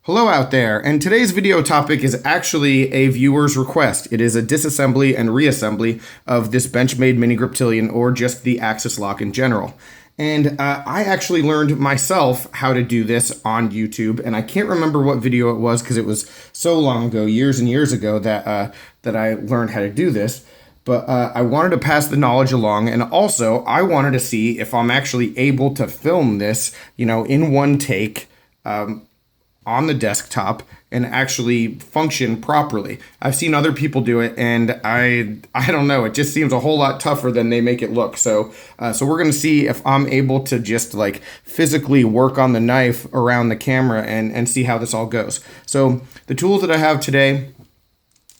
Hello out there, and today's video topic is actually a viewer's request. It is a disassembly and reassembly of this Benchmade Mini Griptilian, or just the axis lock in general. And I actually learned myself how to do this on YouTube, and I can't remember what video it was because it was so long ago, years and years ago, that I learned how to do this. But I wanted to pass the knowledge along, and also I wanted to see if I'm actually able to film this, in one take, on the desktop and actually function properly. I've seen other people do it, and I don't know, it just seems a whole lot tougher than they make it look. So we're gonna see if I'm able to just like physically work on the knife around the camera and see how this all goes. So the tools that I have today,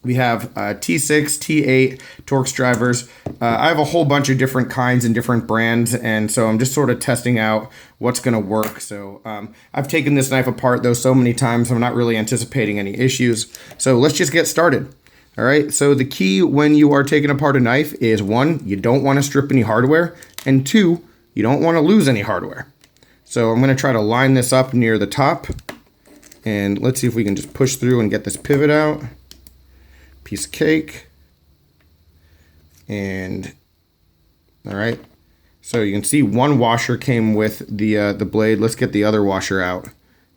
we have T6, T8 Torx drivers. I have a whole bunch of different kinds and different brands, and so I'm just sort of testing out what's going to work. So I've taken this knife apart, though, so many times, I'm not really anticipating any issues. So let's just get started. All right, so the key when you are taking apart a knife is, one, you don't want to strip any hardware, and two, you don't want to lose any hardware. So I'm going to try to line this up near the top, and let's see if we can just push through and get this pivot out. Piece of cake. And all right, so you can see one washer came with the blade. Let's get the other washer out,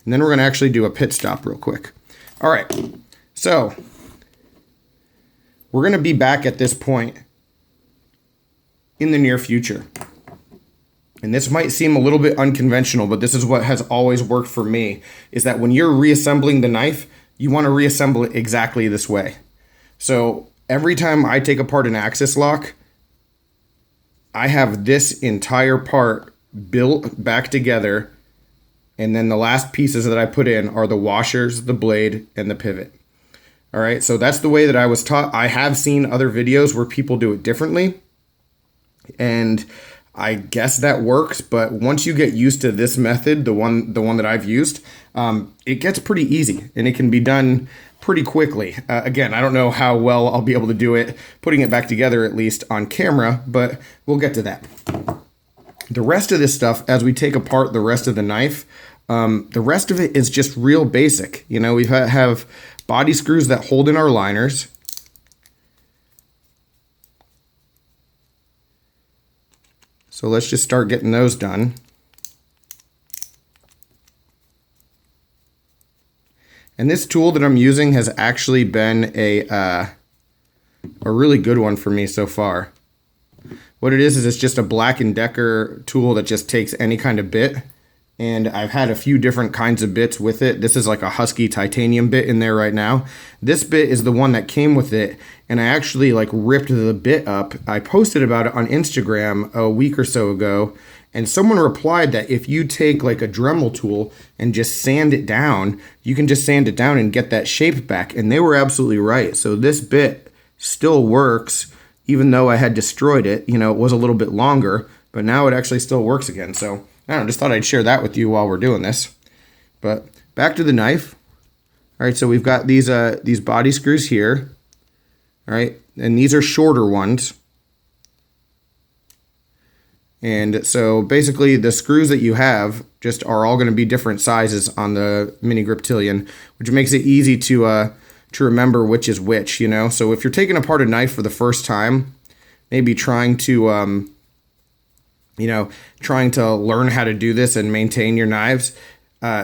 and then we're going to actually do a pit stop real quick. All right, so we're going to be back at this point in the near future, and this might seem a little bit unconventional, but this is what has always worked for me, is that when you're reassembling the knife, you want to reassemble it exactly this way. So every time I take apart an axis lock, I have this entire part built back together, and then the last pieces that I put in are the washers, the blade, and the pivot. All right, so that's the way that I was taught. I have seen other videos where people do it differently, and I guess that works, but once you get used to this method, the one that I've used, it gets pretty easy, and it can be done pretty quickly. Again, I don't know how well I'll be able to do it, putting it back together at least on camera, but we'll get to that. The rest of this stuff, as we take apart the rest of the knife, the rest of it is just real basic. We have body screws that hold in our liners. So let's just start getting those done. And this tool that I'm using has actually been a really good one for me so far. What it is it's just a Black & Decker tool that just takes any kind of bit. And I've had a few different kinds of bits with it. This is like a Husky titanium bit in there right now. This bit is the one that came with it, and I actually ripped the bit up. I posted about it on Instagram a week or so ago, and someone replied that if you take a Dremel tool and just sand it down, you can just sand it down and get that shape back. And they were absolutely right. So this bit still works, even though I had destroyed it. It was a little bit longer, but now it actually still works again. So I don't know, just thought I'd share that with you while we're doing this. But back to the knife. All right, so we've got these body screws here. All right, and these are shorter ones. And so basically the screws that you have just are all going to be different sizes on the Mini Griptilian, which makes it easy to remember which is which, So if you're taking apart a knife for the first time, maybe trying to learn how to do this and maintain your knives,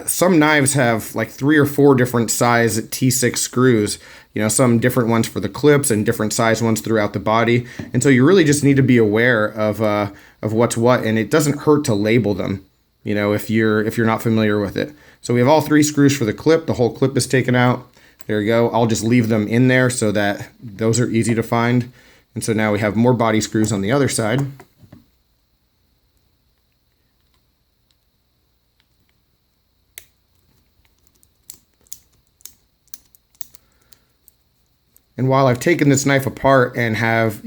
some knives have 3 or 4 different size T6 screws, some different ones for the clips and different size ones throughout the body. And so you really just need to be aware of what's what, and it doesn't hurt to label them, if you're not familiar with it. So we have all 3 screws for the clip. The whole clip is taken out. There you go. I'll just leave them in there so that those are easy to find. And so now we have more body screws on the other side. And while I've taken this knife apart and have,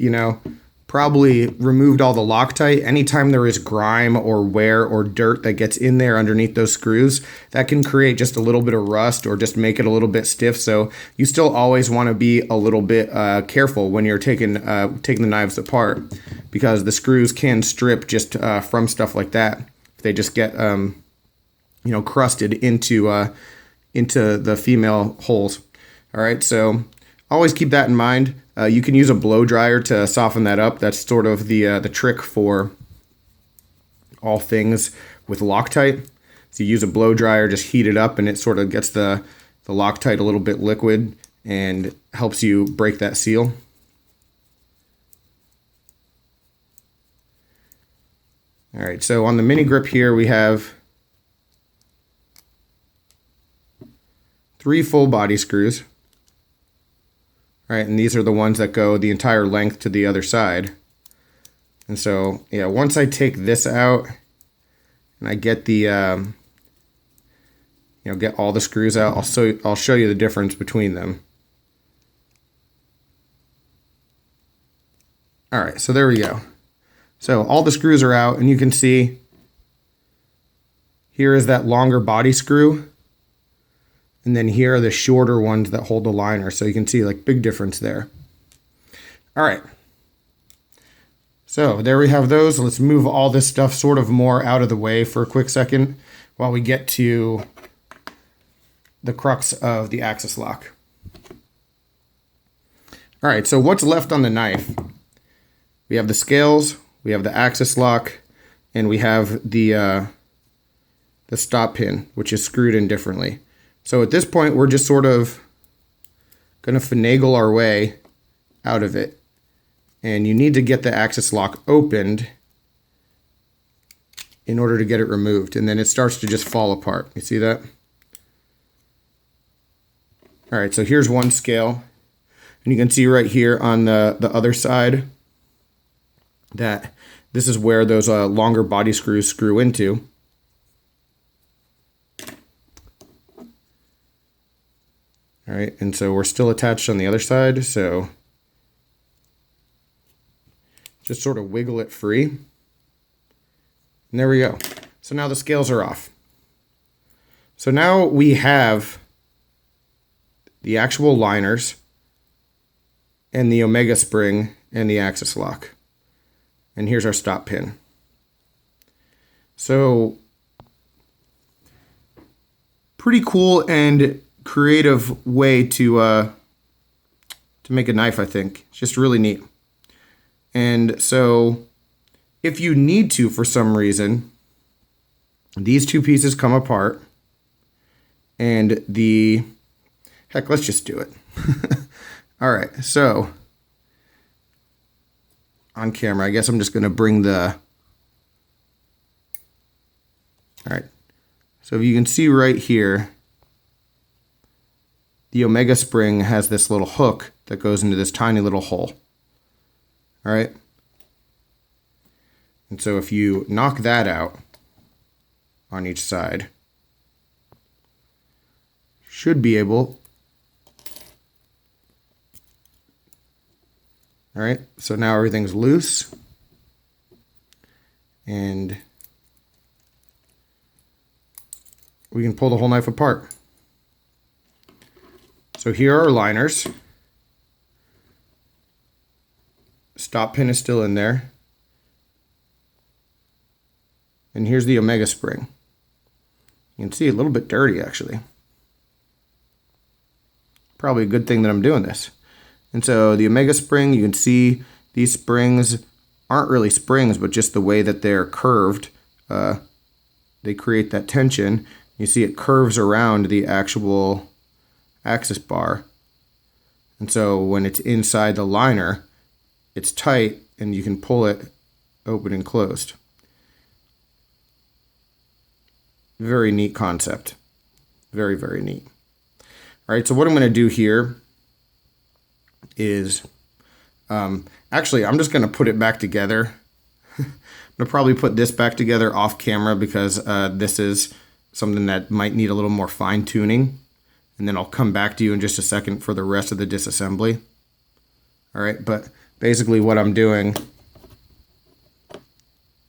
probably removed all the Loctite, anytime there is grime or wear or dirt that gets in there underneath those screws, that can create just a little bit of rust or just make it a little bit stiff. So you still always want to be a little bit careful when you're taking the knives apart, because the screws can strip just from stuff like that. If they just get crusted into into the female holes. All right, so always keep that in mind. You can use a blow dryer to soften that up. That's sort of the trick for all things with Loctite. So you use a blow dryer, just heat it up, and it sort of gets the Loctite a little bit liquid and helps you break that seal. All right, so on the mini grip here, we have 3 full body screws. All right, and these are the ones that go the entire length to the other side. And so, yeah, once I take this out and I get the, get all the screws out, I'll show you the difference between them. All right, so there we go. So all the screws are out, and you can see here is that longer body screw, and then here are the shorter ones that hold the liner. So you can see like big difference there. All right. So there we have those. Let's move all this stuff sort of more out of the way for a quick second while we get to the crux of the axis lock. All right, so what's left on the knife? We have the scales, we have the axis lock, and we have the stop pin, which is screwed in differently. So at this point, we're just sort of going to finagle our way out of it. And you need to get the axis lock opened in order to get it removed. And then it starts to just fall apart. You see that? All right, so here's one scale. And you can see right here on the other side that this is where those longer body screws screw into. All right, and so we're still attached on the other side, so just sort of wiggle it free. And there we go. So now the scales are off. So now we have the actual liners and the omega spring and the axis lock. And here's our stop pin. So pretty cool and creative way to make a knife, I think. It's just really neat. And so if you need to, for some reason, these two pieces come apart, and heck, let's just do it. All right, so on camera, I guess I'm just going to bring all right, so if you can see right here, the omega spring has this little hook that goes into this tiny little hole. All right. And so if you knock that out on each side, should be able. All right. So now everything's loose. And we can pull the whole knife apart. So here are our liners. Stop pin is still in there. And here's the omega spring. You can see a little bit dirty, actually. Probably a good thing that I'm doing this. And so the omega spring, you can see these springs aren't really springs, but just the way that they're curved, they create that tension. You see it curves around the actual axis bar. And so when it's inside the liner, it's tight and you can pull it open and closed. Very neat concept. Very, very neat. All right, so what I'm going to do here is, actually, I'm just going to put it back together. I'm going to probably put this back together off camera because this is something that might need a little more fine tuning. And then I'll come back to you in just a second for the rest of the disassembly. All right, but basically what I'm doing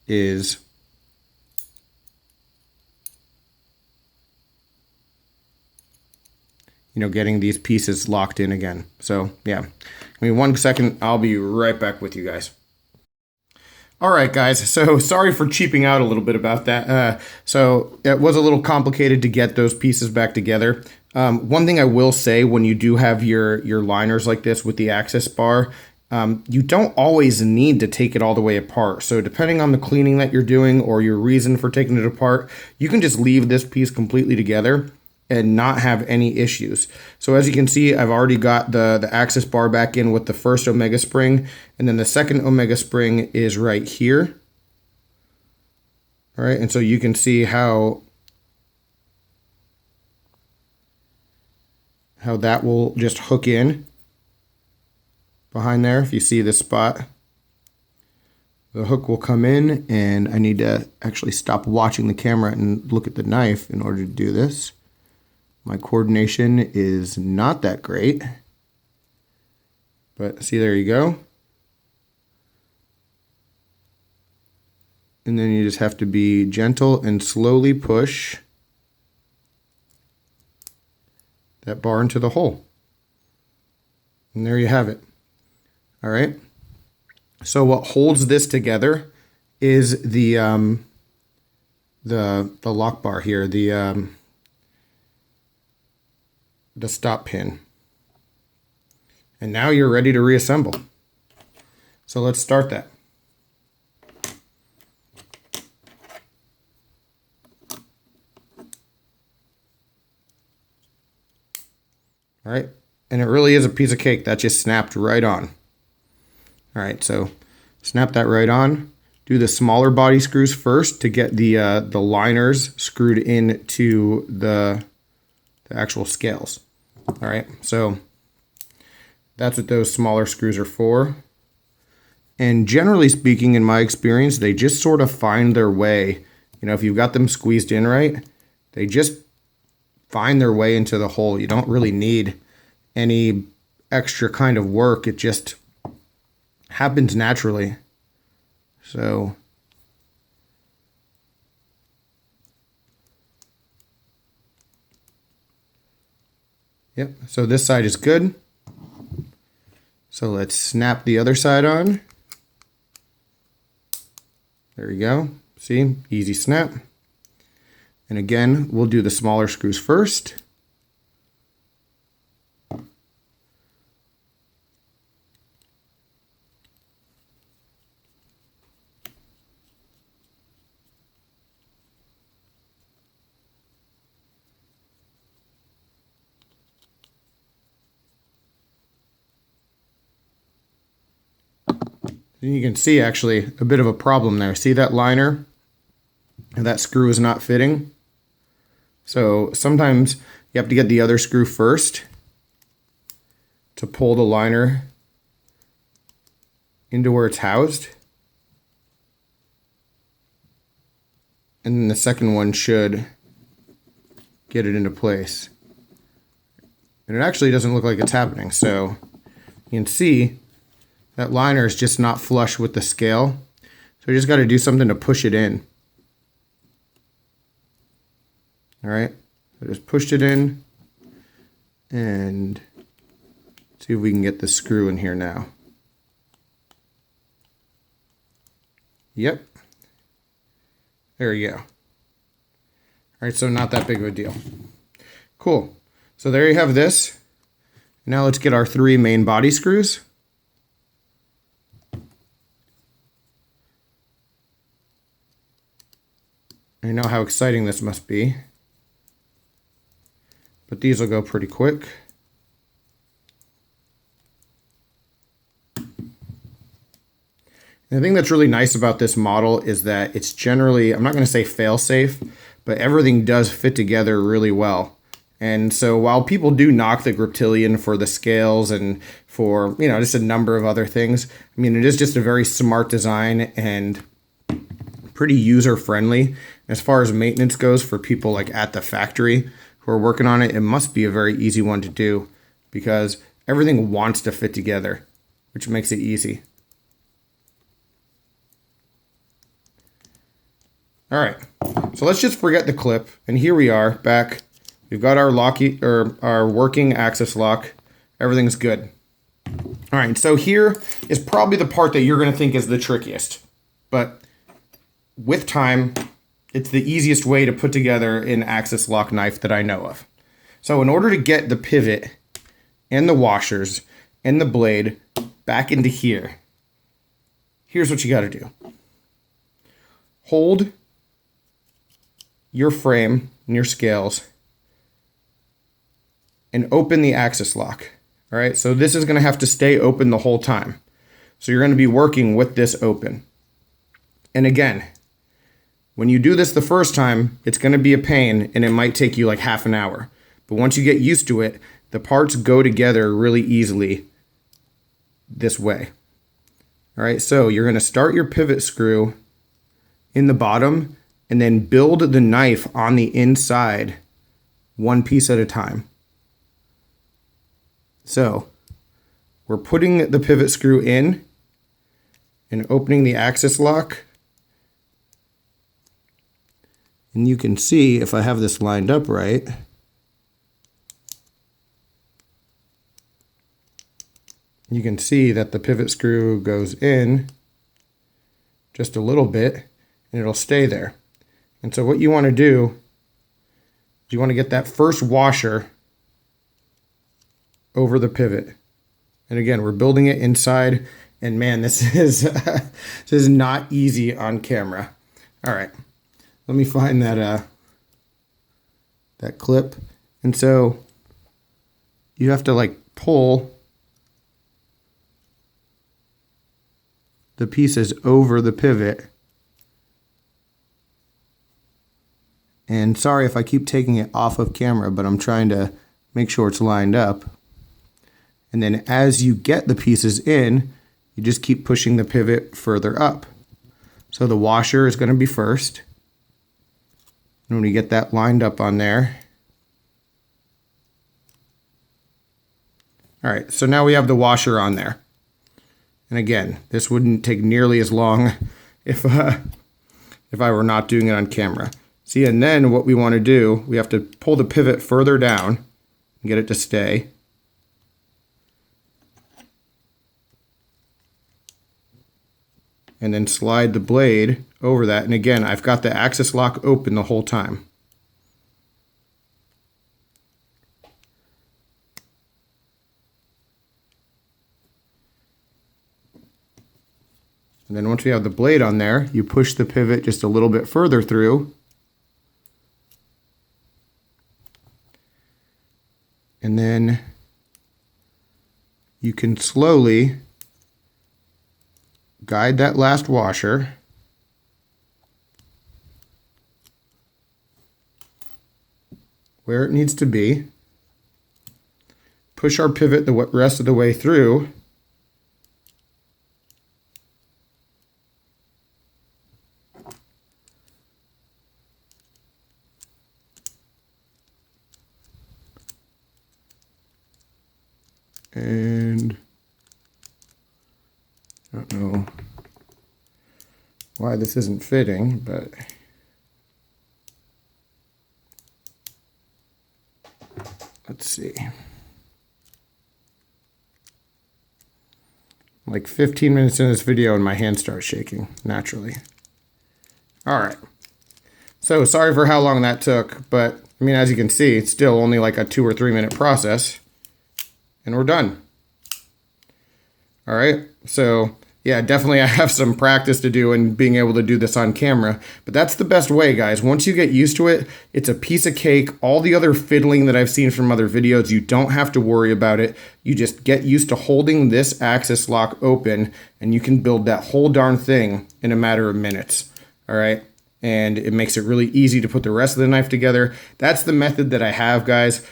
is getting these pieces locked in again. So yeah, give me 1 second. I'll be right back with you guys. All right, guys. So sorry for cheaping out a little bit about that. So it was a little complicated to get those pieces back together. One thing I will say, when you do have your liners like this with the access bar, you don't always need to take it all the way apart. So depending on the cleaning that you're doing or your reason for taking it apart, you can just leave this piece completely together and not have any issues. So as you can see, I've already got the access bar back in with the first Omega spring, and then the second Omega spring is right here. All right, and so you can see how that will just hook in behind there. If you see this spot, the hook will come in, and I need to actually stop watching the camera and look at the knife in order to do this. My coordination is not that great, but see, there you go. And then you just have to be gentle and slowly push that bar into the hole. And there you have it. All right. So what holds this together is the lock bar here, the stop pin. And now you're ready to reassemble. So let's start that. All right, and it really is a piece of cake. That just snapped right on. All right, so snap that right on. Do the smaller body screws first to get the liners screwed into the actual scales. All right, so that's what those smaller screws are for. And generally speaking, in my experience, they just sort of find their way. You know, if you've got them squeezed in right, they just find their way into the hole. You don't really need any extra kind of work. It just happens naturally. So yep, so this side is good. So let's snap the other side on. There we go. See, easy snap. And again, we'll do the smaller screws first. And you can see actually a bit of a problem there. See that liner? And that screw is not fitting. So sometimes you have to get the other screw first to pull the liner into where it's housed. And then the second one should get it into place. And it actually doesn't look like it's happening. So you can see that liner is just not flush with the scale. So you just got to do something to push it in. All right, I just pushed it in, and see if we can get the screw in here now. Yep, there you go. All right, so not that big of a deal. Cool, so there you have this. Now let's get our 3 main body screws. I know how exciting this must be, but these will go pretty quick. And the thing that's really nice about this model is that it's generally, I'm not going to say fail-safe, but everything does fit together really well. And so while people do knock the Griptilian for the scales and for, you know, just a number of other things, I mean, it is just a very smart design and pretty user-friendly. As far as maintenance goes for people like at the factory who are working on it, it must be a very easy one to do because everything wants to fit together, which makes it easy. All right, so let's just forget the clip, and here we are back. We've got our our working access lock. Everything's good. All right, so here is probably the part that you're going to think is the trickiest. but with time, it's the easiest way to put together an axis lock knife that I know of. So in order to get the pivot and the washers and the blade back into here, here's what you got to do. Hold your frame and your scales and open the axis lock. All right, so this is going to have to stay open the whole time. So you're going to be working with this open. And again, when you do this the first time, it's going to be a pain and it might take you like half an hour. But once you get used to it, the parts go together really easily this way. All right, so you're going to start your pivot screw in the bottom and then build the knife on the inside one piece at a time. So we're putting the pivot screw in and opening the axis lock. And you can see if I have this lined up right, you can see that the pivot screw goes in just a little bit and it'll stay there. And so what you want to do is you want to get that first washer over the pivot. And again, we're building it inside, and man, this is not easy on camera. All right, let me find that that clip. And so you have to like pull the pieces over the pivot. And sorry if I keep taking it off of camera, but I'm trying to make sure it's lined up. And then as you get the pieces in, you just keep pushing the pivot further up. So the washer is going to be first. And when we get that lined up on there. All right, so now we have the washer on there. And again, this wouldn't take nearly as long if I were not doing it on camera. See, and then what we want to do, we have to pull the pivot further down and get it to stay. And then slide the blade over that. And again, I've got the axis lock open the whole time. And then once we have the blade on there, you push the pivot just a little bit further through. And then you can slowly guide that last washer where it needs to be. Push our pivot the rest of the way through. And I don't know why this isn't fitting, but let's see. Like 15 minutes in this video and my hand starts shaking naturally. All right. So sorry for how long that took, but I mean, as you can see, it's still only like a 2 or 3 minute process. And we're done. All right, so yeah, definitely I have some practice to do in being able to do this on camera, but that's the best way, guys. Once you get used to it, it's a piece of cake. All the other fiddling that I've seen from other videos, you don't have to worry about it. You just get used to holding this axis lock open and you can build that whole darn thing in a matter of minutes. All right, and it makes it really easy to put the rest of the knife together. That's the method that I have, guys.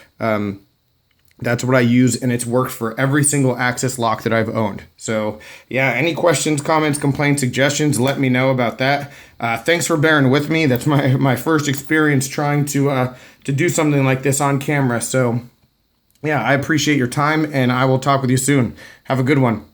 That's what I use, and it's worked for every single axis lock that I've owned. So yeah, any questions, comments, complaints, suggestions, let me know about that. Thanks for bearing with me. That's my first experience trying to do something like this on camera. So yeah, I appreciate your time, and I will talk with you soon. Have a good one.